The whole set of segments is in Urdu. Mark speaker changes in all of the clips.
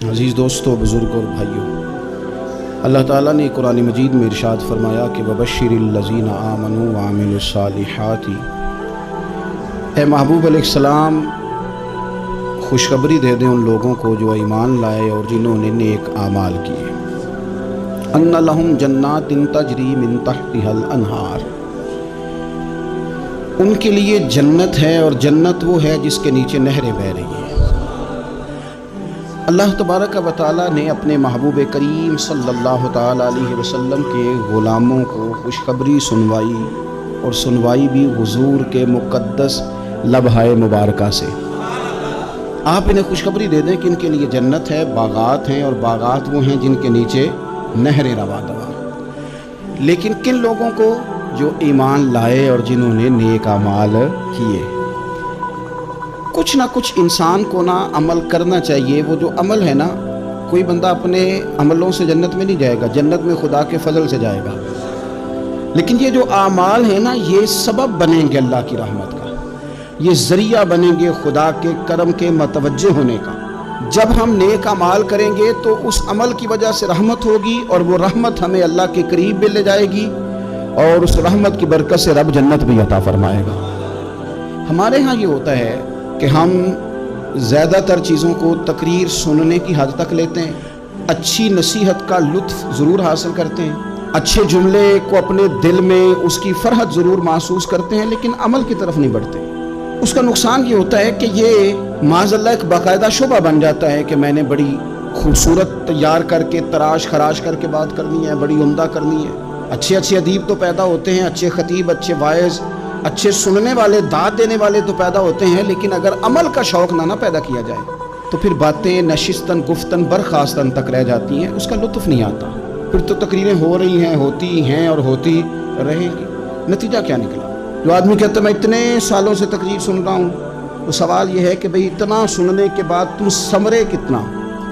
Speaker 1: عزیز دوستو، بزرگ اور بھائیوں، اللہ تعالیٰ نے قرآن مجید میں ارشاد فرمایا کہ وَبَشِّرِ الَّذِينَ آمَنُوا وَعَمِلُوا الصَّالِحَاتِ، اے محبوب علیہ السلام خوشخبری دے دیں ان لوگوں کو جو ایمان لائے اور جنہوں نے نیک اعمال کیے۔ أَنَّ لَهُمْ جَنَّاتٍ تَجْرِي مِن تَحْتِهَا الْأَنْهَارُ، ان کے لیے جنت ہے اور جنت وہ ہے جس کے نیچے نہریں بہہ رہی ہیں۔ اللہ تبارک و تعالیٰ نے اپنے محبوب کریم صلی اللہ تعالیٰ علیہ وسلم کے غلاموں کو خوشخبری سنوائی، اور سنوائی بھی حضور کے مقدس لبھائے مبارکہ سے۔ آپ انہیں خوشخبری دے دیں کہ ان کے لیے جنت ہے، باغات ہیں، اور باغات وہ ہیں جن کے نیچے نہریں رواں دواں۔ لیکن کن لوگوں کو؟ جو ایمان لائے اور جنہوں نے نیک اعمال کیے۔ کچھ نہ کچھ انسان کو نا عمل کرنا چاہیے۔ وہ جو عمل ہے نا، کوئی بندہ اپنے عملوں سے جنت میں نہیں جائے گا، جنت میں خدا کے فضل سے جائے گا۔ لیکن یہ جو اعمال ہیں نا، یہ سبب بنیں گے اللہ کی رحمت کا، یہ ذریعہ بنیں گے خدا کے کرم کے متوجہ ہونے کا۔ جب ہم نیک اعمال کریں گے تو اس عمل کی وجہ سے رحمت ہوگی، اور وہ رحمت ہمیں اللہ کے قریب بھی لے جائے گی، اور اس رحمت کی برکت سے رب جنت بھی عطا فرمائے گا۔ ہمارے ہاں یہ ہوتا ہے کہ ہم زیادہ تر چیزوں کو تقریر سننے کی حد تک لیتے ہیں، اچھی نصیحت کا لطف ضرور حاصل کرتے ہیں، اچھے جملے کو اپنے دل میں اس کی فرحت ضرور محسوس کرتے ہیں، لیکن عمل کی طرف نہیں بڑھتے۔ اس کا نقصان یہ ہوتا ہے کہ یہ معاذ اللہ ایک باقاعدہ شعبہ بن جاتا ہے کہ میں نے بڑی خوبصورت تیار کر کے تراش خراش کر کے بات کرنی ہے، بڑی عمدہ کرنی ہے۔ اچھے ادیب تو پیدا ہوتے ہیں، اچھے خطیب، اچھے واعظ، اچھے سننے والے، داد دینے والے تو پیدا ہوتے ہیں، لیکن اگر عمل کا شوق نہ پیدا کیا جائے تو پھر باتیں نشستن گفتن برخاستن تک رہ جاتی ہیں، اس کا لطف نہیں آتا۔ پھر تو تقریریں ہو رہی ہیں، ہوتی ہیں اور ہوتی رہیں گی، نتیجہ کیا نکلا؟ جو آدمی کہتا ہے میں اتنے سالوں سے تقریر سن رہا ہوں، وہ سوال یہ ہے کہ بھئی اتنا سننے کے بعد تم سمرے کتنا؟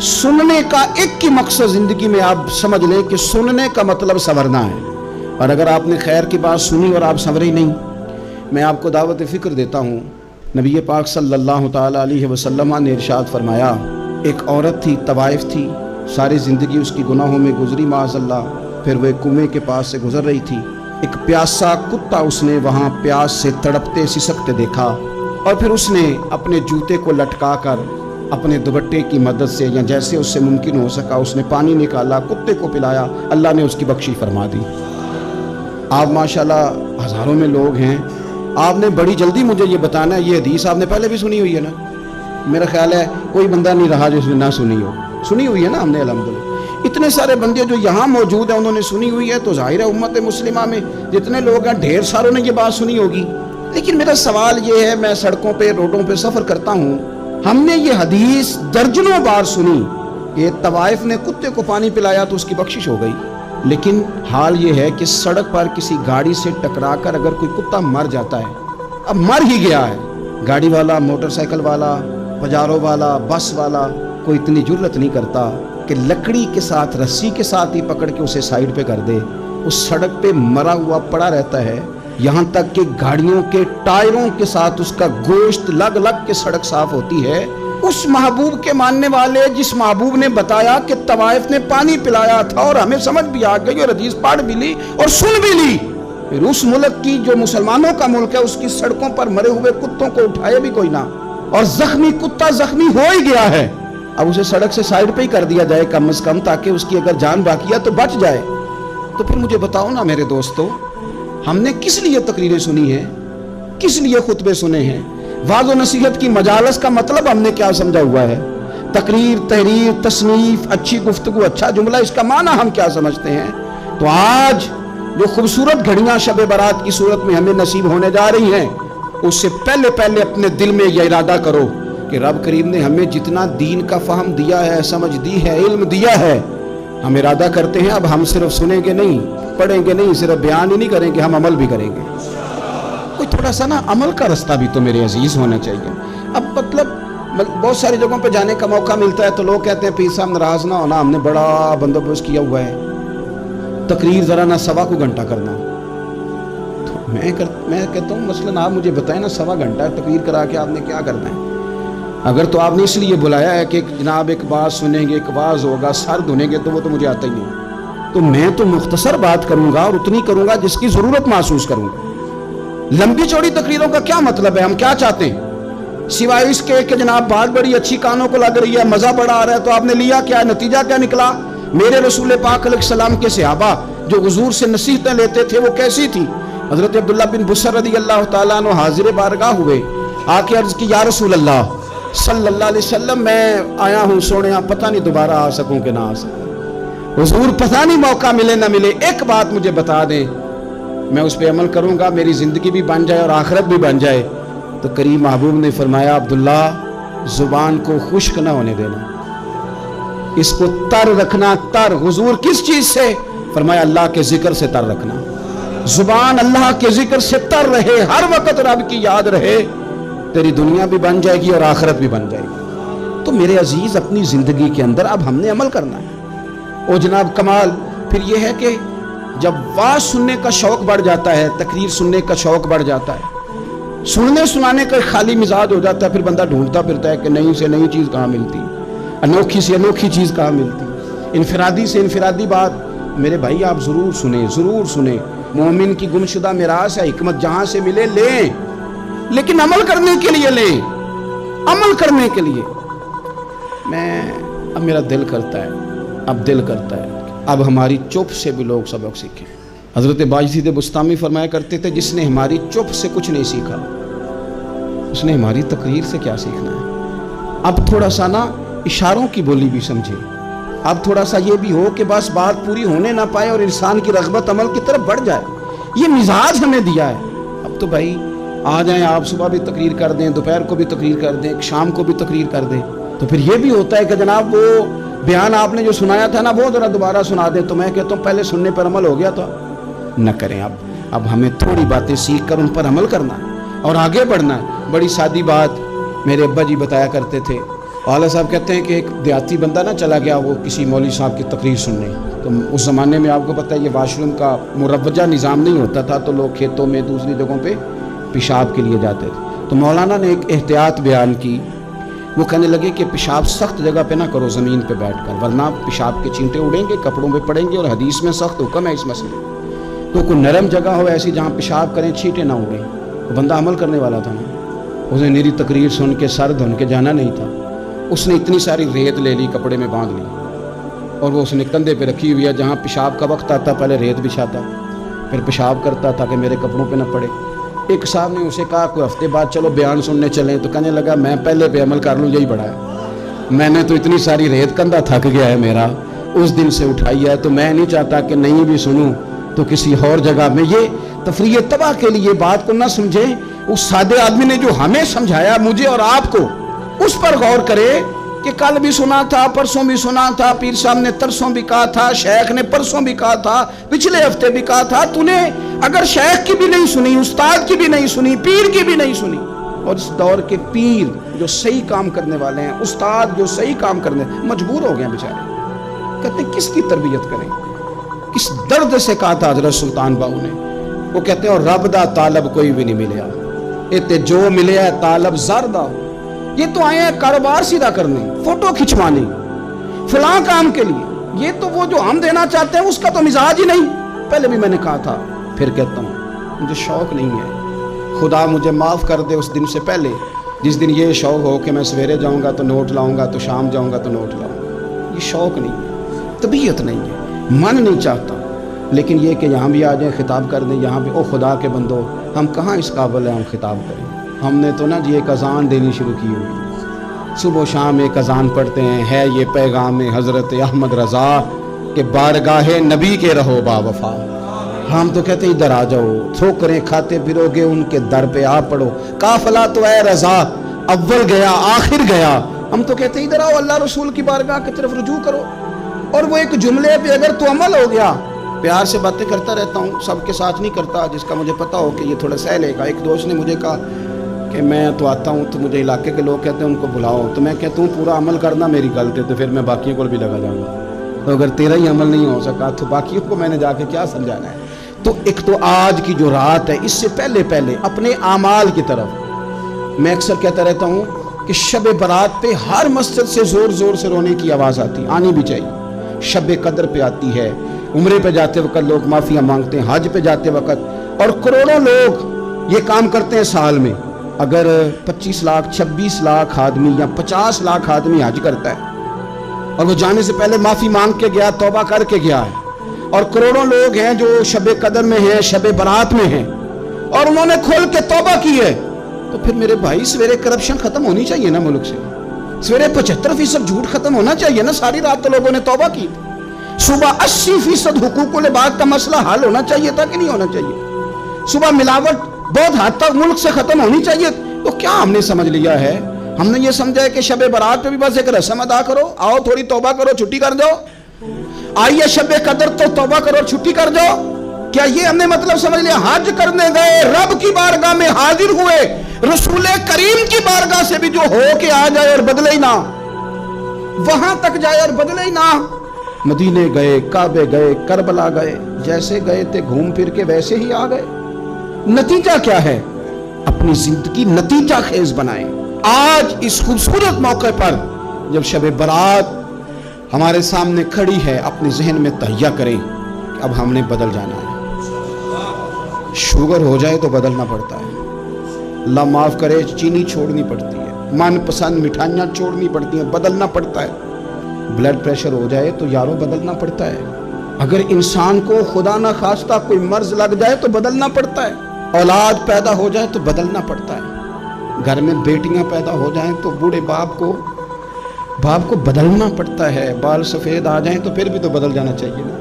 Speaker 1: سننے کا ایک ہی مقصد زندگی میں آپ سمجھ لیں کہ سننے کا مطلب سنورنا ہے، اور اگر آپ نے خیر کی بات سنی اور آپ سنورے نہیں، میں آپ کو دعوت فکر دیتا ہوں۔ نبی پاک صلی اللہ تعالیٰ علیہ وسلم نے ارشاد فرمایا، ایک عورت تھی، طوائف تھی، ساری زندگی اس کی گناہوں میں گزری معاذ اللہ، پھر وہ ایک کنویں کے پاس سے گزر رہی تھی، ایک پیاسا کتا اس نے وہاں پیاس سے تڑپتے سسکتے دیکھا، اور پھر اس نے اپنے جوتے کو لٹکا کر اپنے دوپٹے کی مدد سے یا جیسے اس سے ممکن ہو سکا اس نے پانی نکالا، کتے کو پلایا، اللہ نے اس کی بخشی فرما دی۔ آپ ماشاءاللہ ہزاروں میں لوگ ہیں، آپ نے بڑی جلدی مجھے یہ بتانا ہے، یہ حدیث آپ نے پہلے بھی سنی ہوئی ہے نا؟ میرا خیال ہے کوئی بندہ نہیں رہا جو اس نے نہ سنی ہو، سنی ہوئی ہے نا ہم نے الحمدللہ۔ اتنے سارے بندے جو یہاں موجود ہیں انہوں نے سنی ہوئی ہے، تو ظاہر ہے امت مسلمہ میں جتنے لوگ ہیں ڈھیر ساروں نے یہ بات سنی ہوگی۔ لیکن میرا سوال یہ ہے، میں سڑکوں پہ روڈوں پہ سفر کرتا ہوں، ہم نے یہ حدیث درجنوں بار سنی کہ طوائف نے کتے کو پانی پلایا تو اس کی بخشش ہو گئی، لیکن حال یہ ہے کہ سڑک پر کسی گاڑی سے ٹکرا کر اگر کوئی کتا مر جاتا ہے، اب مر ہی گیا ہے، گاڑی والا، موٹر سائیکل والا، پجارو والا، بس والا کوئی اتنی جرت نہیں کرتا کہ لکڑی کے ساتھ، رسی کے ساتھ ہی پکڑ کے اسے سائیڈ پہ کر دے۔ اس سڑک پہ مرا ہوا پڑا رہتا ہے، یہاں تک کہ گاڑیوں کے ٹائروں کے ساتھ اس کا گوشت لگ لگ کے سڑک صاف ہوتی ہے۔ اس محبوب کے ماننے والے جس محبوب نے بتایا کہ طوائف نے پانی پلایا تھا، اور ہمیں سمجھ بھی آ گئی اور حدیث پڑھ بھی لی اور سن بھی لی، پھر اس ملک کی جو مسلمانوں کا ملک ہے اس کی سڑکوں پر مرے ہوئے کتوں کو اٹھائے بھی کوئی نہ، اور زخمی کتا زخمی ہو ہی گیا ہے، اب اسے سڑک سے سائیڈ پہ ہی کر دیا جائے کم از کم، تاکہ اس کی اگر جان باقی ہے تو بچ جائے۔ تو پھر مجھے بتاؤ نا میرے دوستو، ہم نے کس لیے تقریریں سنی ہیں، کس لیے خطبے سنے ہیں؟ واعظ و نصیحت کی مجالس کا مطلب ہم نے کیا سمجھا ہوا ہے؟ تقریر، تحریر، تصنیف، اچھی گفتگو، اچھا جملہ، اس کا معنی ہم کیا سمجھتے ہیں؟ تو آج جو خوبصورت گھڑیاں شب برات کی صورت میں ہمیں نصیب ہونے جا رہی ہیں، اس سے پہلے اپنے دل میں یہ ارادہ کرو کہ رب کریم نے ہمیں جتنا دین کا فہم دیا ہے، سمجھ دی ہے، علم دیا ہے، ہم ارادہ کرتے ہیں اب ہم صرف سنیں گے نہیں، پڑھیں گے نہیں، صرف بیان ہی نہیں کریں گے، ہم عمل بھی کریں گے۔ کوئی تھوڑا سا نا عمل کا رستہ بھی تو میرے عزیز ہونا چاہیے۔ اب مطلب بہت ساری جگہوں پہ جانے کا موقع ملتا ہے تو لوگ کہتے ہیں پیر صاحب ناراض نہ ہونا، ہم نے بڑا بندوبست کیا ہوا ہے، تقریر ذرا نہ 1.25 گھنٹہ کرنا۔ تو میں کہتا ہوں مثلاً آپ مجھے بتائیں نا 1.25 گھنٹہ تقریر کرا کے آپ نے کیا کرنا ہے؟ اگر تو آپ نے اس لیے بلایا ہے کہ جناب ایک بات سنیں گے، ایک واز ہوگا، سر دھنیں گے، تو وہ تو مجھے آتا ہی نہیں. تو میں تو مختصر بات کروں گا اور اتنی کروں گا جس کی ضرورت محسوس کروں گا. لمبی چوڑی تقریروں کا کیا مطلب ہے؟ ہم کیا چاہتے ہیں سوائے اس کے کہ جناب بات بڑی اچھی کانوں کو لگ رہی ہے، مزہ بڑا آ رہا ہے، تو آپ نے لیا کیا؟ نتیجہ کیا نکلا؟ میرے رسول پاک علیہ السلام کے صحابہ جو حضور سے نصیحتیں لیتے تھے وہ کیسی تھی؟ حضرت عبداللہ بن بصر رضی اللہ تعالیٰ عنہ حاضر بارگاہ ہوئے، آ کے عرض کی، یا رسول اللہ صلی اللہ علیہ وسلم، میں آیا ہوں سونے، پتہ نہیں دوبارہ آ سکوں کہ نہ آ سکوں، حضور پتہ نہیں موقع ملے نہ ملے، ایک بات مجھے بتا دیں، میں اس پہ عمل کروں گا، میری زندگی بھی بن جائے اور آخرت بھی بن جائے. تو کریم محبوب نے فرمایا، عبداللہ زبان کو خشک نہ ہونے دینا، اس کو تر رکھنا. تر حضور کس چیز سے؟ فرمایا اللہ کے ذکر سے تر رکھنا. زبان اللہ کے ذکر سے تر رہے، ہر وقت رب کی یاد رہے، تیری دنیا بھی بن جائے گی اور آخرت بھی بن جائے گی. تو میرے عزیز اپنی زندگی کے اندر اب ہم نے عمل کرنا ہے. اور جناب کمال پھر یہ ہے کہ جب واز سننے کا شوق بڑھ جاتا ہے، تقریر سننے کا شوق بڑھ جاتا ہے، سننے سنانے کا خالی مزاج ہو جاتا ہے، پھر بندہ ڈھونڈتا پھرتا ہے کہ نئی سے نئی چیز کہاں ملتی، انوکھی سے انوکھی چیز کہاں ملتی، انفرادی سے انفرادی بات. میرے بھائی آپ ضرور سنیں، ضرور سنیں. مومن کی گمشدہ میراث ہے، حکمت جہاں سے ملے لیں، لیکن عمل کرنے کے لیے لیں، عمل کرنے کے لیے. اب میرا دل کرتا ہے اب ہماری چپ سے بھی لوگ سبق سیکھیں. حضرت باجزید بستامی فرمایا کرتے تھے، جس نے ہماری چپ سے کچھ نہیں سیکھا اس نے ہماری تقریر سے کیا سیکھنا ہے. اب تھوڑا سا نا اشاروں کی بولی بھی سمجھے، اب تھوڑا سا یہ بھی ہو کہ بس بات پوری ہونے نہ پائے اور انسان کی رغبت عمل کی طرف بڑھ جائے. یہ مزاج ہمیں دیا ہے. اب تو بھائی آ جائیں آپ، صبح بھی تقریر کر دیں، دوپہر کو بھی تقریر کر دیں، شام کو بھی تقریر کر دیں، تو پھر یہ بھی ہوتا ہے کہ جناب وہ بیان آپ نے جو سنایا تھا نا وہ ذرا دوبارہ سنا دیں. تو میں کہتا ہوں پہلے سننے پر عمل ہو گیا تھا، نہ کریں. اب ہمیں تھوڑی باتیں سیکھ کر ان پر عمل کرنا ہے اور آگے بڑھنا ہے. بڑی سادی بات میرے ابا جی بتایا کرتے تھے. والا صاحب کہتے ہیں کہ ایک دیہاتی بندہ نہ چلا گیا وہ کسی مولوی صاحب کی تقریر سننے. تو اس زمانے میں آپ کو پتہ ہے یہ واش روم کا مروجہ نظام نہیں ہوتا تھا، تو لوگ کھیتوں میں دوسری جگہوں پہ پیشاب کے لیے جاتے تھے. تو مولانا نے ایک احتیاط بیان کی. وہ کہنے لگے کہ پیشاب سخت جگہ پہ نہ کرو، زمین پہ بیٹھ کر، ورنہ پیشاب کے چینٹے اڑیں گے، کپڑوں پہ پڑیں گے، اور حدیث میں سخت حکم ہے اس مسئلے. تو کوئی نرم جگہ ہو ایسی جہاں پیشاب کریں چھینٹے نہ اڑیں. وہ بندہ عمل کرنے والا تھا نا، اس نے میری تقریر سن کے سر دھن کے جانا نہیں تھا. اس نے اتنی ساری ریت لے لی، کپڑے میں باندھ لی، اور وہ اس نے کندھے پہ رکھی ہوئی ہے. جہاں پیشاب کا وقت آتا پہلے ریت بچھاتا، پھر پیشاب کرتا تھا کہ میرے کپڑوں پہ نہ پڑے. ایک صاحب نے اسے کہا کوئی ہفتے بعد چلو بیان سننے چلیں. تو کہنے لگا میں پہلے پہ عمل کر لوں، یہی بڑا ہے. میں نے تو اتنی ساری ریت، کندھا تھک گیا ہے میرا، اس دن سے اٹھائی ہے. تو میں نہیں چاہتا کہ نہیں بھی سنوں تو کسی اور جگہ میں. یہ تفریح تباہ کے لیے بات کو نہ سمجھیں. اس سادے آدمی نے جو ہمیں سمجھایا مجھے اور آپ کو، اس پر غور کرے کہ کل بھی سنا تھا، پرسوں بھی سنا تھا، پیر صاحب نے ترسوں بھی کہا تھا، شیخ نے پرسوں بھی کہا تھا، پچھلے ہفتے بھی کہا تھا. تو نے اگر شیخ کی بھی نہیں سنی، استاد کی بھی نہیں سنی، پیر کی بھی نہیں سنی، اور اس دور کے پیر جو صحیح کام کرنے والے ہیں، استاد جو صحیح کام کرنے، مجبور ہو گئے بیچارے. کہتے ہیں کس کی تربیت کریں؟ کس درد سے کہا تھا حضرت سلطان باؤ نے. وہ کہتے ہیں اور رب دا طالب کوئی بھی نہیں ملیا، اتے جو ملیا طالب زردہ. یہ تو آئے ہیں کاروبار سیدھا کرنے، فوٹو کھچوانے، فلاں کام کے لیے. یہ تو وہ جو ہم دینا چاہتے ہیں اس کا تو مزاج ہی نہیں. پہلے بھی میں نے کہا تھا، پھر کہتا ہوں مجھے شوق نہیں ہے. خدا مجھے معاف کر دے اس دن سے پہلے جس دن یہ شوق ہو کہ میں سویرے جاؤں گا تو نوٹ لاؤں گا، تو شام جاؤں گا تو نوٹ لاؤں گا. یہ شوق نہیں ہے، طبیعت نہیں ہے، من نہیں چاہتا. لیکن یہ کہ یہاں بھی آ جائیں خطاب کر دیں، یہاں بھی او خدا کے بندو، ہم کہاں اس قابل ہیں ہم خطاب کریں. ہم نے تو نا جی ایک اذان دینی شروع کی ہوئی، صبح و شام ایک اذان پڑھتے ہیں. ہے یہ پیغام حضرت احمد رضا کہ بارگاہ نبی کے رہو با وفا. ہم تو کہتے ہیں ادھر آ جاؤ، ٹھوکریں کھاتے پھرو گے ان کے در پہ آ پڑو. قافلہ تو اے رضا اول گیا آخر گیا. ہم تو کہتے ہیں ادھر آؤ، اللہ رسول کی بارگاہ کی طرف رجوع کرو. اور وہ ایک جملے پہ اگر تو عمل ہو گیا. پیار سے باتیں کرتا رہتا ہوں، سب کے ساتھ نہیں کرتا، جس کا مجھے پتا ہو کہ یہ تھوڑا سہ لے گا. ایک دوست نے مجھے کہا کہ میں تو آتا ہوں تو مجھے علاقے کے لوگ کہتے ہیں ان کو بلاؤ. تو میں کہتا ہوں پورا عمل کرنا میری غلط ہے، تو پھر میں باقیوں کو بھی لگا جاؤں گا. تو اگر تیرا ہی عمل نہیں ہو سکا تو باقیوں کو میں نے جا کے کیا سمجھانا ہے. تو ایک تو آج کی جو رات ہے، اس سے پہلے اپنے اعمال کی طرف میں اکثر کہتا رہتا ہوں کہ شب برات پہ ہر مسجد سے زور زور سے رونے کی آواز آتی، آنی بھی چاہیے۔ شب قدر پہ آتی ہے، عمرے پہ جاتے وقت لوگ معافیاں مانگتے ہیں، حج پہ جاتے وقت، اور کروڑوں لوگ یہ کام کرتے ہیں سال میں۔ اگر 25 لاکھ 26 لاکھ آدمی یا 50 لاکھ آدمی حج کرتا ہے اور وہ جانے سے پہلے معافی مانگ کے گیا، توبہ کر کے گیا ہے، اور کروڑوں لوگ ہیں جو شب قدر میں ہیں، شب برات میں ہیں، اور انہوں نے کھول کے توبہ کی ہے، تو پھر میرے بھائی سویرے کرپشن ختم ہونی چاہیے نا ملک سے، سویرے 75% جھوٹ ختم ہونا چاہیے نا۔ ساری رات تو لوگوں نے توبہ کی، صبح 80% حقوق العباد کا مسئلہ حل ہونا چاہیے تھا کہ نہیں ہونا چاہیے؟ صبح ملاوٹ بہت حد تک ملک سے ختم ہونی چاہیے۔ تو کیا ہم نے سمجھ لیا ہے؟ ہم نے یہ سمجھا ہے کہ شب برات پہ بھی بس ایک رسم ادا کرو، آؤ تھوڑی توبہ کرو چھٹی کر جاؤ، آئیے شب قدر تو توبہ کرو چھٹی کر جاؤ۔ کیا یہ ہم نے مطلب سمجھ لیا؟ حج کرنے گئے، رب کی بارگاہ میں حاضر ہوئے، رسول کریم کی بارگاہ سے بھی جو ہو کے آ جائے اور بدلے ہی نہ، وہاں تک جائے اور بدلے ہی نہ۔ مدینے گئے، کعبے گئے، کربلا گئے، جیسے گئے تھے گھوم پھر کے ویسے ہی آ گئے۔ نتیجہ کیا ہے؟ اپنی زندگی نتیجہ خیز بنائیں۔ آج اس خوبصورت موقع پر جب شب برات ہمارے سامنے کھڑی ہے، اپنے ذہن میں تہیہ کریں کہ اب ہم نے بدل جانا ہے۔ شوگر ہو جائے تو بدلنا پڑتا ہے، اللہ معاف کرے، چینی چھوڑنی پڑتی ہے، من پسند مٹھائیاں چھوڑنی پڑتی ہیں، بدلنا پڑتا ہے۔ بلڈ پریشر ہو جائے تو یارو بدلنا پڑتا ہے۔ اگر انسان کو خدا نہ خواستہ کوئی مرض لگ جائے تو بدلنا پڑتا ہے۔ اولاد پیدا ہو جائے تو بدلنا پڑتا ہے۔ گھر میں بیٹیاں پیدا ہو جائیں تو بوڑھے باپ کو بدلنا پڑتا ہے۔ بال سفید آ جائیں تو پھر بھی تو بدل جانا چاہیے نا۔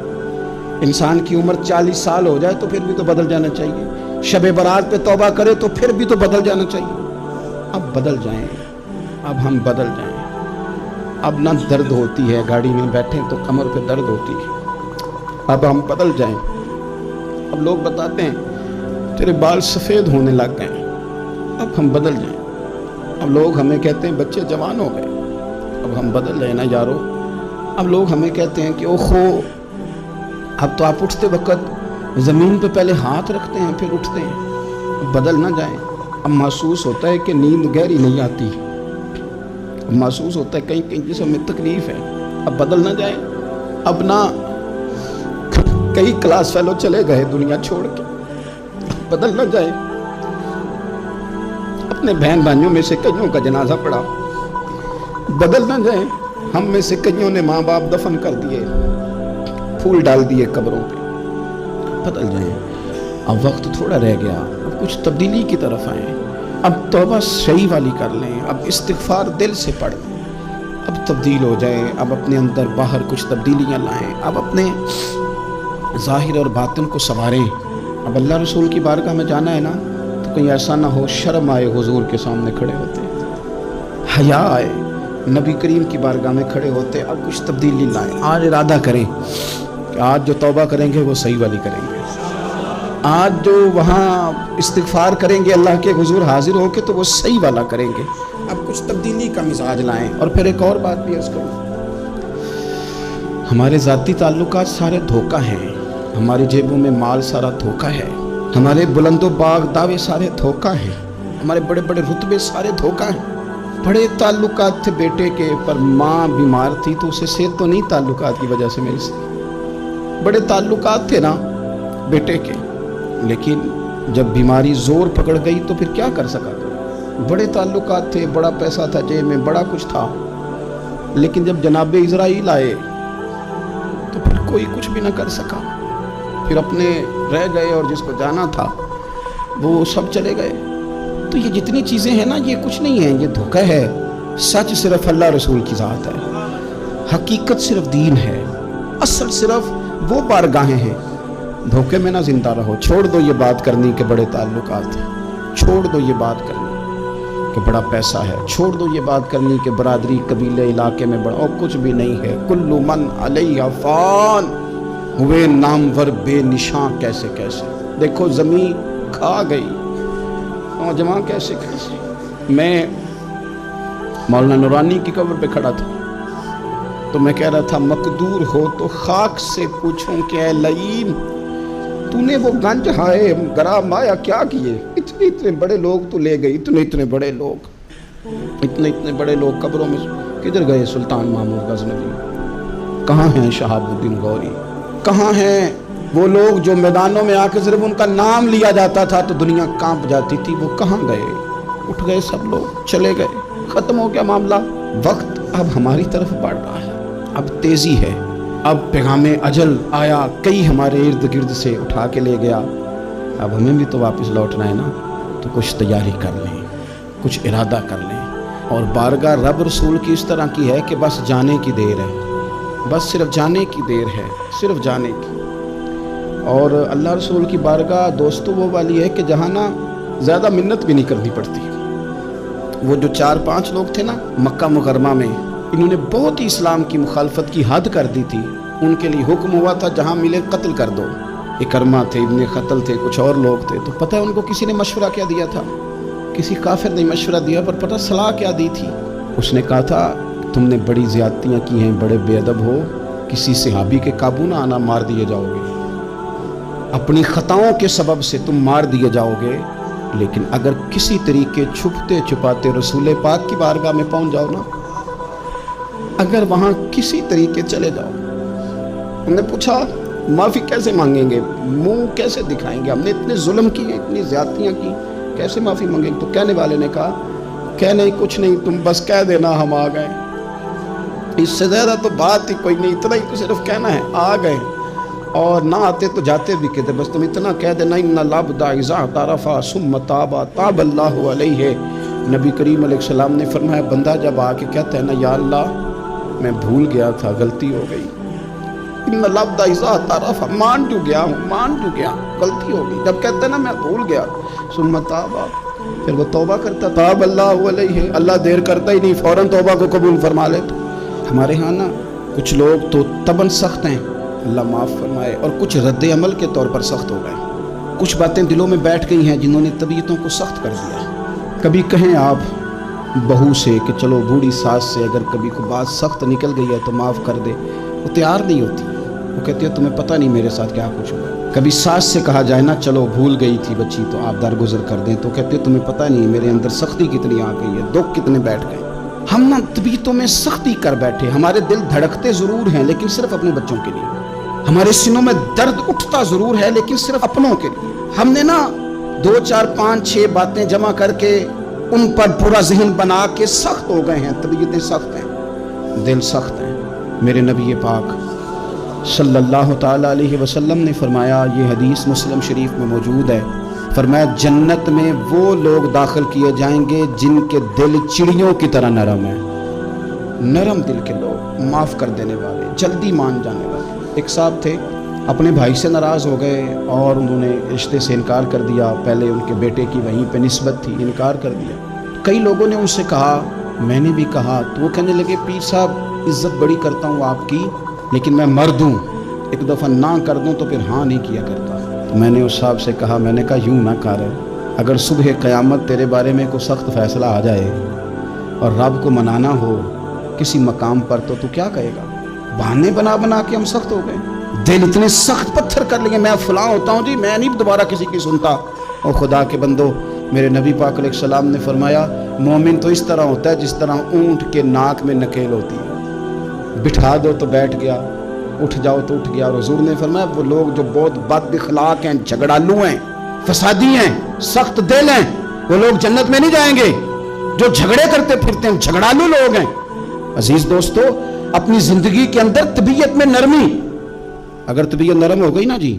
Speaker 1: انسان کی عمر 40 سال ہو جائے تو پھر بھی تو بدل جانا چاہیے۔ شب برات پہ توبہ کرے تو پھر بھی تو بدل جانا چاہیے۔ اب بدل جائیں، اب ہم بدل جائیں۔ اب نہ درد ہوتی ہے، گاڑی میں بیٹھیں تو کمر پہ درد ہوتی ہے، اب ہم بدل جائیں۔ اب لوگ بتاتے ہیں تیرے بال سفید ہونے لگ گئے، اب ہم بدل جائیں۔ اب لوگ ہمیں کہتے ہیں بچے جوان ہو گئے، اب ہم بدل جائیں نا یارو۔ اب لوگ ہمیں کہتے ہیں کہ اوہو، اب تو آپ اٹھتے وقت زمین پہ پہلے ہاتھ رکھتے ہیں پھر اٹھتے ہیں۔ اب بدل نہ جائیں۔ اب محسوس ہوتا ہے کہ نیند گہری نہیں آتی، اب محسوس ہوتا ہے کہیں کہیں جسم میں تکلیف ہے، اب بدل نہ جائیں۔ اب نہ کئی کلاس فیلو چلے گئے دنیا چھوڑ کے، بدل نہ جائیں۔ اپنے بہن بھائیوں میں سے کئیوں کا جنازہ پڑا، بدل نہ جائیں۔ ہم میں سے کئیوں نے ماں باپ دفن کر دیے، پھول ڈال دیے قبروں پہ، بدل جائیں۔ اب وقت تھوڑا رہ گیا، اب کچھ تبدیلی کی طرف آئیں۔ اب توبہ صحیح والی کر لیں، اب استغفار دل سے پڑھ لیں، اب تبدیل ہو جائیں، اب اپنے اندر باہر کچھ تبدیلیاں لائیں، اب اپنے ظاہر اور باطن کو سنواریں۔ اب اللہ رسول کی بارگاہ میں جانا ہے نا تو کہیں ایسا نہ ہو شرم آئے حضور کے سامنے کھڑے ہوتے، حیا آئے نبی کریم کی بارگاہ میں کھڑے ہوتے۔ اب کچھ تبدیلی لائیں، آج ارادہ کریں کہ آج جو توبہ کریں گے وہ صحیح والی کریں گے، آج جو وہاں استغفار کریں گے اللہ کے حضور حاضر ہو کے تو وہ صحیح والا کریں گے۔ اب کچھ تبدیلی کا مزاج لائیں۔ اور پھر ایک اور بات بھی عرض کروں، ہمارے ذاتی تعلقات سارے دھوکہ ہیں، ہماری جیبوں میں مال سارا دھوکہ ہے، ہمارے بلند و باغ دعوے سارے دھوکہ ہیں، ہمارے بڑے بڑے رتبے سارے دھوکہ ہیں۔ بڑے تعلقات تھے بیٹے کے، پر ماں بیمار تھی تو اسے صحت تو نہیں تعلقات کی وجہ سے مل سکی۔ بڑے تعلقات تھے نا بیٹے کے، لیکن جب بیماری زور پکڑ گئی تو پھر کیا کر سکا۔ بڑے تعلقات تھے، بڑا پیسہ تھا جیب میں، بڑا کچھ تھا، لیکن جب جناب اسرائیل آئے تو پھر کوئی کچھ بھی نہ کر سکا، پھر اپنے رہ گئے، اور جس کو جانا تھا وہ سب چلے گئے۔ تو یہ جتنی چیزیں ہیں نا یہ کچھ نہیں ہیں، یہ دھوکہ ہے۔ سچ صرف اللہ رسول کی ذات ہے، حقیقت صرف دین ہے، اصل صرف وہ بارگاہیں ہیں۔ دھوکے میں نہ زندہ رہو، چھوڑ دو یہ بات کرنی کہ بڑے تعلقات ہیں، چھوڑ دو یہ بات کرنی کہ بڑا پیسہ ہے، چھوڑ دو یہ بات کرنی کہ برادری قبیلے علاقے میں بڑا، اور کچھ بھی نہیں ہے۔ کل من علیہ فان، ہوئے نامور بے نشان کیسے کیسے۔ دیکھو زمین کھا گئی، نوجوان کیسے کیسے۔ میں مولانا نورانی کی قبر پہ کھڑا تھا تو میں کہہ رہا تھا مقدور ہو تو خاک سے پوچھوں کہ اے لئیم تو نے وہ گنج ہائے گرا مایا کیا کیے، اتنے بڑے لوگ تو لے گئی، اتنے بڑے لوگ، اتنے اتنے بڑے لوگ قبروں میں کدھر گئے؟ سلطان محمود غزنوی کہاں ہیں؟ شہاب الدین غوری کہاں ہیں؟ وہ لوگ جو میدانوں میں آ کے صرف ان کا نام لیا جاتا تھا تو دنیا کانپ جاتی تھی، وہ کہاں گئے؟ اٹھ گئے سب لوگ، چلے گئے، ختم ہو گیا معاملہ۔ وقت اب ہماری طرف بڑھ رہا ہے، اب تیزی ہے، اب پیغام اجل آیا، کئی ہمارے ارد گرد سے اٹھا کے لے گیا، اب ہمیں بھی تو واپس لوٹنا ہے نا، تو کچھ تیاری کر لیں، کچھ ارادہ کر لیں۔ اور بارگاہ رب رسول کی اس طرح کی ہے کہ بس جانے کی دیر ہے، بس صرف جانے کی دیر ہے، صرف جانے کی۔ اور اللہ رسول کی بارگاہ دوستو وہ والی ہے کہ جہاں نا زیادہ منت بھی نہیں کرنی پڑتی۔ وہ جو 4-5 لوگ تھے نا مکہ مکرمہ میں، انہوں نے بہت ہی اسلام کی مخالفت کی حد کر دی تھی، ان کے لیے حکم ہوا تھا جہاں ملے قتل کر دو۔ اکرمہ تھے، ابن قتل تھے، کچھ اور لوگ تھے، تو پتہ ہے ان کو کسی نے مشورہ کیا دیا تھا؟ کسی کافر نے مشورہ دیا، پر پتہ صلاح کیا دی تھی؟ اس نے کہا تھا تم نے بڑی زیادتیاں کی ہیں، بڑے بے ادب ہو، کسی صحابی کے قابو نہ آنا، مار دیے جاؤ گے، اپنی خطاؤں کے سبب سے تم مار دیے جاؤ گے، لیکن اگر کسی طریقے چھپتے چھپاتے رسول پاک کی بارگاہ میں پہنچ جاؤ نا، اگر وہاں کسی طریقے چلے جاؤ۔ ہم نے پوچھا معافی کیسے مانگیں گے، منہ کیسے دکھائیں گے، ہم نے اتنے ظلم کیے، اتنی زیادتیاں کی، کیسے معافی مانگیں گے؟ تو کہنے والے نے کہا کہ نہیں کچھ نہیں، تم بس کہہ دینا ہم آ گئے، اس سے زیادہ تو بات ہی کوئی نہیں، اتنا ہی تو صرف کہنا ہے آ گئے، اور نہ آتے تو جاتے بھی کہتے، بس تم اتنا کہہ دینا ان العبد اذا اعترف ثم تاب تاب اللہ علیہ۔ نبی کریم علیہ السلام نے فرمایا بندہ جب آ کے کہتا ہے نا یا اللہ میں بھول گیا تھا، غلطی ہو گئی، ان العبد اذا اعترف، مان جو گیا ہوں، مان جو گیا، غلطی ہو گئی، جب کہتا ہے نا میں بھول گیا، ثم تاب، پھر وہ توبہ کرتا، تاب اللہ علیہ، اللہ دیر کرتا ہی نہیں، فوراً توبہ کو قبول فرما لیتا۔ ہمارے ہاں نا کچھ لوگ تو تباً سخت ہیں، اللہ معاف فرمائے، اور کچھ رد عمل کے طور پر سخت ہو گئے، کچھ باتیں دلوں میں بیٹھ گئی ہیں جنہوں نے طبیعتوں کو سخت کر دیا۔ کبھی کہیں آپ بہو سے کہ چلو بوڑھی ساس سے اگر کبھی کوئی بات سخت نکل گئی ہے تو معاف کر دے، وہ تیار نہیں ہوتی، وہ کہتی ہے تمہیں پتہ نہیں میرے ساتھ کیا کچھ ہوا۔ کبھی ساس سے کہا جائے نا چلو بھول گئی تھی بچی تو آپ درگزر کر دیں، تو کہتے ہیں تمہیں پتہ نہیں میرے اندر سختی کتنی آ گئی ہے، دکھ کتنے بیٹھ گئے۔ ہم نا طبیعتوں میں سختی کر بیٹھے، ہمارے دل دھڑکتے ضرور ہیں لیکن صرف اپنے بچوں کے لیے، ہمارے سینوں میں درد اٹھتا ضرور ہے لیکن صرف اپنوں کے لیے۔ ہم نے نا 2 4 5 6 باتیں جمع کر کے ان پر پورا ذہن بنا کے سخت ہو گئے ہیں، طبیعتیں سخت ہیں، دل سخت ہیں۔ میرے نبی پاک صلی اللہ تعالی علیہ وسلم نے فرمایا، یہ حدیث مسلم شریف میں موجود ہے، فرمایا جنت میں وہ لوگ داخل کیے جائیں گے جن کے دل چڑیوں کی طرح نرم ہیں، نرم دل کے لوگ، معاف کر دینے والے، جلدی مان جانے والے۔ ایک صاحب تھے اپنے بھائی سے ناراض ہو گئے اور انہوں نے رشتے سے انکار کر دیا، پہلے ان کے بیٹے کی وہیں پہ نسبت تھی، انکار کر دیا۔ کئی لوگوں نے ان سے کہا، میں نے بھی کہا، تو وہ کہنے لگے پیر صاحب عزت بڑی کرتا ہوں آپ کی لیکن میں مرد ہوں، ایک دفعہ نہ کر دوں تو پھر ہاں نہیں کیا کرتا۔ تو میں نے اس صاحب سے کہا، میں نے کہا یوں نہ کر، اگر صبح قیامت تیرے بارے میں کوئی سخت فیصلہ آ جائے اور رب کو منانا ہو کسی مقام پر تو کیا کہے گا؟ بہانے بنا بنا کے ہم سخت ہو گئے، دل اتنے سخت پتھر کر لیے، میں فلاں ہوتا ہوں جی، میں نہیں دوبارہ کسی کی سنتا۔ اور خدا کے بندو، میرے نبی پاک علیہ السلام نے فرمایا مومن تو اس طرح ہوتا ہے جس طرح اونٹ کے ناک میں نکیل ہوتی ہے، بٹھا دو تو بیٹھ گیا، اٹھ جاؤ تو اٹھ گیا۔ اور حضور نے فرمایا وہ لوگ جو بہت بد اخلاق ہیں، جھگڑالو ہیں، فسادی ہیں، سخت دل ہیں، وہ لوگ جنت میں نہیں جائیں گے، جو جھگڑے کرتے پھرتے ہیں، جھگڑالو لوگ ہیں۔ عزیز دوستو، اپنی زندگی کے اندر طبیعت میں نرمی، اگر طبیعت نرم ہو گئی نا جی،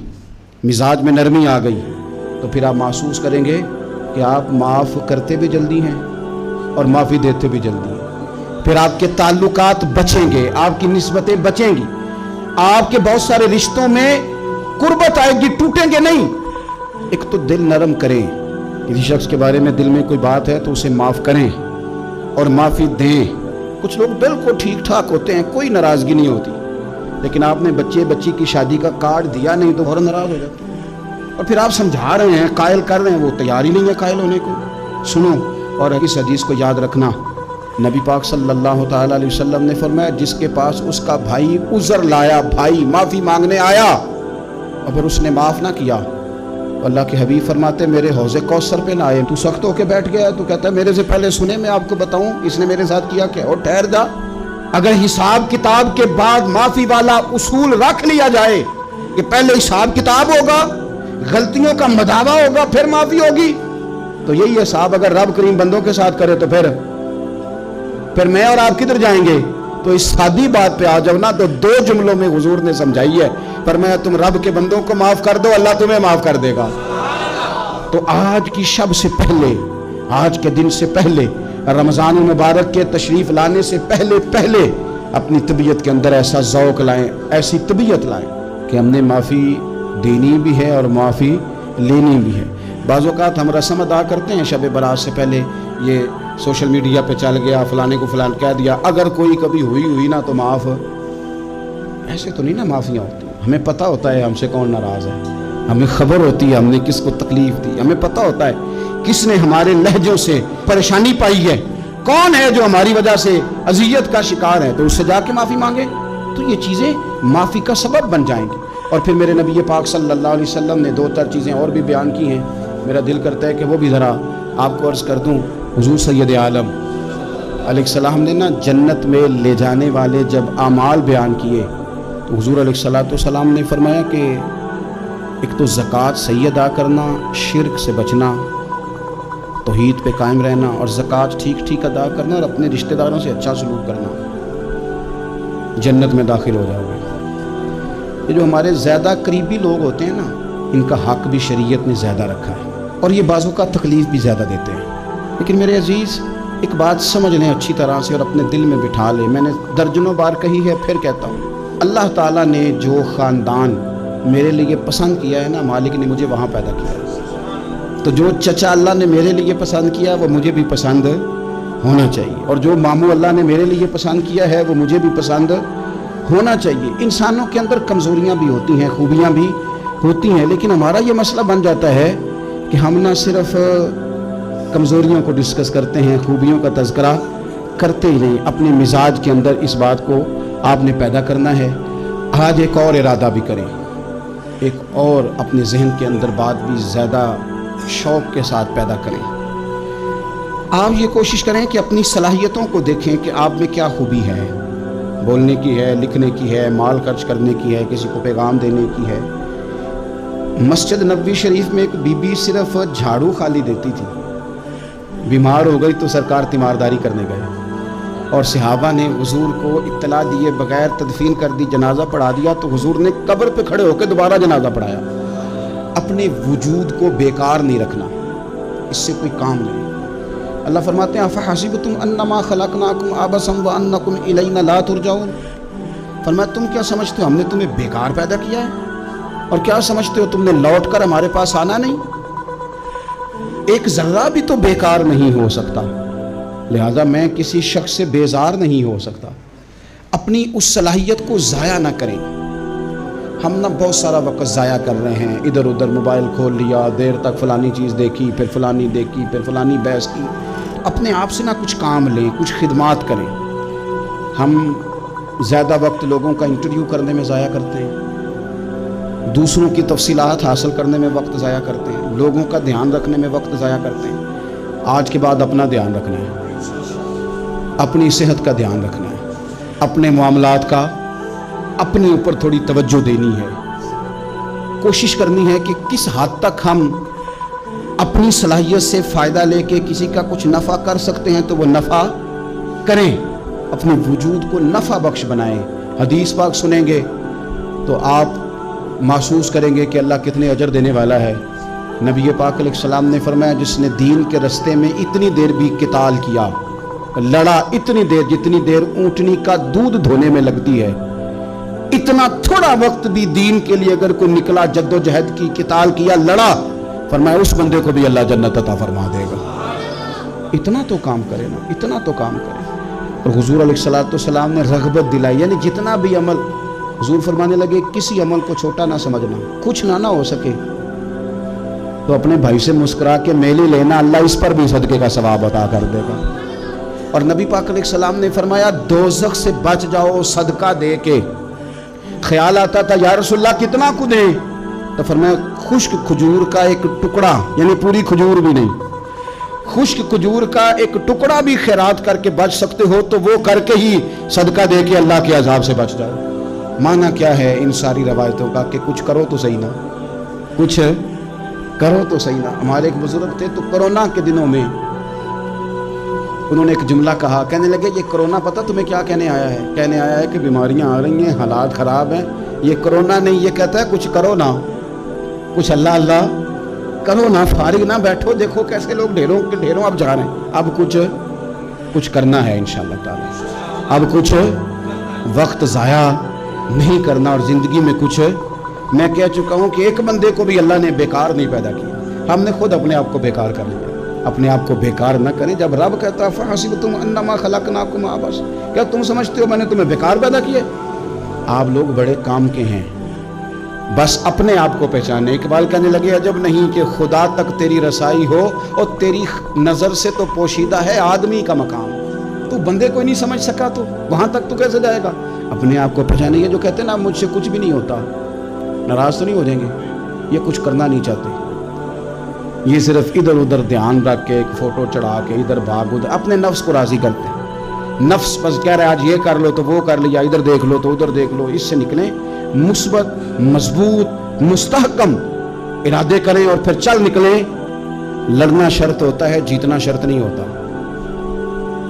Speaker 1: مزاج میں نرمی آ گئی، تو پھر آپ محسوس کریں گے کہ آپ معاف کرتے بھی جلدی ہیں اور معافی دیتے بھی جلدی ہیں۔ پھر آپ کے تعلقات بچیں گے، آپ کی نسبتیں بچیں گی، آپ کے بہت سارے رشتوں میں قربت آئے گی، ٹوٹیں گے نہیں۔ ایک تو دل نرم کریں، کسی شخص کے بارے میں دل میں کوئی بات ہے تو اسے معاف کریں اور معافی دیں۔ کچھ لوگ بالکل ٹھیک ٹھاک ہوتے ہیں، کوئی ناراضگی نہیں ہوتی، لیکن آپ نے بچی کی شادی کا کارڈ دیا نہیں تو فوراً ناراض ہو جاتے ہیں، اور پھر آپ سمجھا رہے ہیں، قائل کر رہے ہیں، وہ تیار ہی نہیں ہے قائل ہونے کو۔ سنو، اور اس حدیث کو یاد رکھنا، نبی پاک صلی اللہ تعالی علیہ وسلم نے فرمایا جس کے پاس اس کا بھائی عذر لایا، بھائی معافی مانگنے آیا اور پھر اس نے معاف نہ کیا اللہ کے حبیب فرماتے میرے حوض کوثر پہ نہ آئے، تو سخت ہو کے بیٹھ گیا، تو کہتا ہے میرے سے پہلے سنے، میں آپ کو بتاؤں اس نے میرے ساتھ کیا کیا، اور ٹھہر جا، اگر حساب کتاب کے بعد معافی والا اصول رکھ لیا جائے کہ پہلے حساب کتاب ہوگا، غلطیوں کا مداوع ہوگا، پھر معافی ہوگی، تو یہی حساب اگر رب کریم بندوں کے ساتھ کرے تو پھر میں اور آپ کدھر جائیں گے؟ تو اس سادی بات پہ آ جاؤ نا، تو 2 جملوں میں حضور نے سمجھائی ہے، فرمایا تم رب کے بندوں کو معاف کر دو، اللہ تمہیں معاف کر دے گا۔ تو آج کی شب سے پہلے، آج کے دن سے پہلے، رمضان المبارک کے تشریف لانے سے پہلے اپنی طبیعت کے اندر ایسا ذوق لائیں، ایسی طبیعت لائیں کہ ہم نے معافی دینی بھی ہے اور معافی لینی بھی ہے۔ بعض اوقات ہم رسم ادا کرتے ہیں شب برات سے پہلے، یہ سوشل میڈیا پہ چل گیا، فلانے کو فلان کہہ دیا، اگر کوئی کبھی ہوئی نا تو معاف، ایسے تو نہیں نا معافیاں ہوتی۔ ہمیں پتہ ہوتا ہے ہم سے کون ناراض ہے، ہمیں خبر ہوتی ہے ہم نے کس کو تکلیف دی، ہمیں پتہ ہوتا ہے کس نے ہمارے لہجوں سے پریشانی پائی ہے، کون ہے جو ہماری وجہ سے اذیت کا شکار ہے، تو اس سے جا کے معافی مانگے، تو یہ چیزیں معافی کا سبب بن جائیں گی۔ اور پھر میرے نبی پاک صلی اللہ علیہ وسلم نے 2-4 چیزیں اور بھی بیان کی ہیں، میرا دل کرتا ہے کہ وہ بھی ذرا آپ کو عرض کر دوں۔ حضور سید عالم علیہ السلام نے نا جنت میں لے جانے والے جب اعمال بیان کیے تو حضور علیہ السلام نے فرمایا کہ ایک تو زکوٰۃ صحیح ادا کرنا، شرک سے بچنا، توحید پہ قائم رہنا، اور زکوٰۃ ٹھیک ادا کرنا، اور اپنے رشتہ داروں سے اچھا سلوک کرنا، جنت میں داخل ہو جاؤ گے۔ یہ جو ہمارے زیادہ قریبی لوگ ہوتے ہیں نا، ان کا حق بھی شریعت نے زیادہ رکھا ہے، اور یہ بعضوں کا تکلیف بھی زیادہ دیتے ہیں۔ لیکن میرے عزیز ایک بات سمجھ لیں اچھی طرح سے اور اپنے دل میں بٹھا لیں، میں نے درجنوں بار کہی ہے، پھر کہتا ہوں، اللہ تعالیٰ نے جو خاندان میرے لیے پسند کیا ہے نا، مالک نے مجھے وہاں پیدا کیا ہے، تو جو چچا اللہ نے میرے لیے پسند کیا وہ مجھے بھی پسند ہونا چاہیے، اور جو ماموں اللہ نے میرے لیے پسند کیا ہے وہ مجھے بھی پسند ہونا چاہیے۔ انسانوں کے اندر کمزوریاں بھی ہوتی ہیں، خوبیاں بھی ہوتی ہیں، لیکن ہمارا یہ مسئلہ بن جاتا ہے کہ ہم نہ صرف کمزوریوں کو ڈسکس کرتے ہیں، خوبیوں کا تذکرہ کرتے ہی نہیں۔ اپنے مزاج کے اندر اس بات کو آپ نے پیدا کرنا ہے۔ آج ایک اور ارادہ بھی کریں، ایک اور اپنے ذہن کے اندر بات بھی زیادہ شوق کے ساتھ پیدا کریں۔ آپ یہ کوشش کریں کہ اپنی صلاحیتوں کو دیکھیں کہ آپ میں کیا خوبی ہے، بولنے کی ہے، لکھنے کی ہے، مال خرچ کرنے کی ہے، کسی کو پیغام دینے کی ہے۔ مسجد نبوی شریف میں ایک بی بی صرف جھاڑو خالی دیتی تھی، بیمار ہو گئی تو سرکار تیمارداری کرنے گئے، اور صحابہ نے حضور کو اطلاع دیے بغیر تدفین کر دی، جنازہ پڑھا دیا، تو حضور نے قبر پہ کھڑے ہو کے دوبارہ جنازہ پڑھایا۔ اپنے وجود کو بیکار نہیں رکھنا، اس سے کوئی کام نہیں۔ اللہ فرماتے ہیں افحسبتم انما خلقناکم عبثا وانکم الینا لا ترجعون، فرمایا تم کیا سمجھتے ہو ہم نے تمہیں بیکار پیدا کیا ہے، اور کیا سمجھتے ہو تم نے لوٹ کر ہمارے پاس آنا نہیں؟ ایک ذرہ بھی تو بیکار نہیں ہو سکتا، لہذا میں کسی شخص سے بیزار نہیں ہو سکتا۔ اپنی اس صلاحیت کو ضائع نہ کریں۔ ہم نہ بہت سارا وقت ضائع کر رہے ہیں، ادھر ادھر موبائل کھول لیا، دیر تک فلانی چیز دیکھی، پھر فلانی دیکھی، پھر فلانی بحث کی۔ اپنے آپ سے نہ کچھ کام لیں، کچھ خدمات کریں۔ ہم زیادہ وقت لوگوں کا انٹرویو کرنے میں ضائع کرتے ہیں، دوسروں کی تفصیلات حاصل کرنے میں وقت ضائع کرتے ہیں، لوگوں کا دھیان رکھنے میں وقت ضائع کرتے ہیں۔ آج کے بعد اپنا دھیان رکھنا ہے، اپنی صحت کا دھیان رکھنا ہے، اپنے معاملات کا اپنے اوپر تھوڑی توجہ دینی ہے، کوشش کرنی ہے کہ کس حد تک ہم اپنی صلاحیت سے فائدہ لے کے کسی کا کچھ نفع کر سکتے ہیں تو وہ نفع کریں، اپنے وجود کو نفع بخش بنائیں۔ حدیث پاک سنیں گے تو آپ محسوس کریں گے کہ اللہ کتنے اجر دینے والا ہے۔ نبی پاک علیہ السلام نے فرمایا جس نے دین کے رستے میں اتنی دیر بھی قتال کیا، لڑا، اتنی دیر جتنی دیر اونٹنی کا دودھ دھونے میں لگتی ہے، اتنا تھوڑا وقت بھی دین کے لیے اگر کوئی نکلا، جد و جہد کی، قتال کیا، لڑا، فرمایا اس بندے کو بھی اللہ جنت عطا فرما دے گا۔ اتنا تو کام کرے نا، اتنا تو کام کرے۔ اور حضور علیہ السلام نے رغبت دلائی، یعنی جتنا بھی عمل، حضور فرمانے لگے کسی عمل کو چھوٹا نہ سمجھنا، کچھ نہ ہو سکے تو اپنے بھائی سے مسکرا کے میلی لینا، اللہ اس پر بھی صدقے کا ثواب عطا کر دے گا۔ اور نبی پاک علیہ السلام نے فرمایا دوزخ سے بچ جاؤ صدقہ دے کے۔ خیال آتا تھا یا رسول اللہ کتنا کو دیں؟ تو فرمایا خشک کھجور کا ایک ٹکڑا، یعنی پوری کھجور بھی نہیں، خشک کھجور کا ایک ٹکڑا بھی خیرات کر کے بچ سکتے ہو تو وہ کر کے ہی صدقہ دے کے اللہ کے عذاب سے بچ جاؤ۔ معنی کیا ہے ان ساری روایتوں کا کہ کچھ کرو تو صحیح نا، کچھ کرو تو صحیح نا۔ ہمارے ایک بزرگ تھے تو کرونا کے دنوں میں انہوں نے ایک جملہ کہا، کہنے لگے یہ کرونا پتہ تمہیں کیا کہنے آیا ہے؟ کہنے آیا ہے کہ بیماریاں آ رہی ہیں، حالات خراب ہیں، یہ کرونا نہیں، یہ کہتا ہے کچھ کرو نا، کچھ اللہ اللہ کرو نا، فارغ نہ بیٹھو، دیکھو کیسے لوگ ڈھیروں کے ڈھیروں اب جا رہے ہیں، اب کچھ کرنا ہے انشاءاللہ تعالی، اب کچھ وقت ضائع نہیں کرنا، اور زندگی میں کچھ، میں کہہ چکا ہوں کہ ایک بندے کو بھی اللہ نے بیکار نہیں پیدا کیا، ہم نے خود اپنے آپ کو بیکار کر لیا۔ اپنے آپ کو بیکار نہ کریں، جب رب کہتا ہے فَحَسِبْتُمْ أَنَّمَا خَلَقْنَاكُمْ عَبَثًا، کیا تم سمجھتے ہو میں نے تمہیں بیکار پیدا کیا؟ آپ لوگ بڑے کام کے ہیں، بس اپنے آپ کو پہچانے۔ اقبال کہنے لگے عجب نہیں کہ خدا تک تیری رسائی ہو اور تیری نظر سے تو پوشیدہ ہے آدمی کا مقام، تو بندے کو ہی نہیں سمجھ سکا تو وہاں تک تو کیسے جائے گا؟ اپنے آپ کو پہچانے۔ یہ جو کہتے ہیں نا مجھ سے کچھ بھی نہیں ہوتا، ناراض تو نہیں ہو جائیں گے، یہ کچھ کرنا نہیں چاہتے، یہ صرف ادھر ادھر دھیان رکھ کے ایک فوٹو چڑھا کے ادھر بھاگ ادھر اپنے نفس کو راضی کرتے ہیں۔ نفس بس کہہ رہا ہے آج یہ کر لو تو وہ کر لیا، ادھر دیکھ لو تو ادھر دیکھ لو۔ اس سے نکلیں، مثبت مضبوط مستحکم ارادے کریں اور پھر چل نکلیں۔ لڑنا شرط ہوتا ہے، جیتنا شرط نہیں ہوتا۔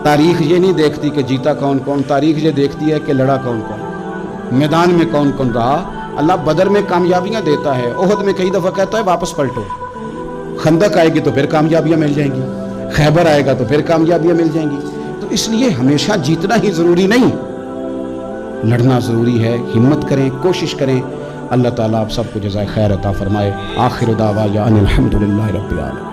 Speaker 1: تاریخ یہ نہیں دیکھتی کہ جیتا کون کون، تاریخ یہ دیکھتی ہے کہ لڑا کون کون، میدان میں کون کون رہا۔ اللہ بدر میں کامیابیاں دیتا ہے، احد میں کئی دفعہ کہتا ہے واپس پلٹو، خندق آئے گی تو پھر کامیابیاں مل جائیں گی، خیبر آئے گا تو پھر کامیابیاں مل جائیں گی۔ تو اس لیے ہمیشہ جیتنا ہی ضروری نہیں، لڑنا ضروری ہے۔ ہمت کریں، کوشش کریں۔ اللہ تعالیٰ آپ سب کو جزائے خیر عطا فرمائے۔ آخر دعوانا ان الحمدللہ رب العالمین۔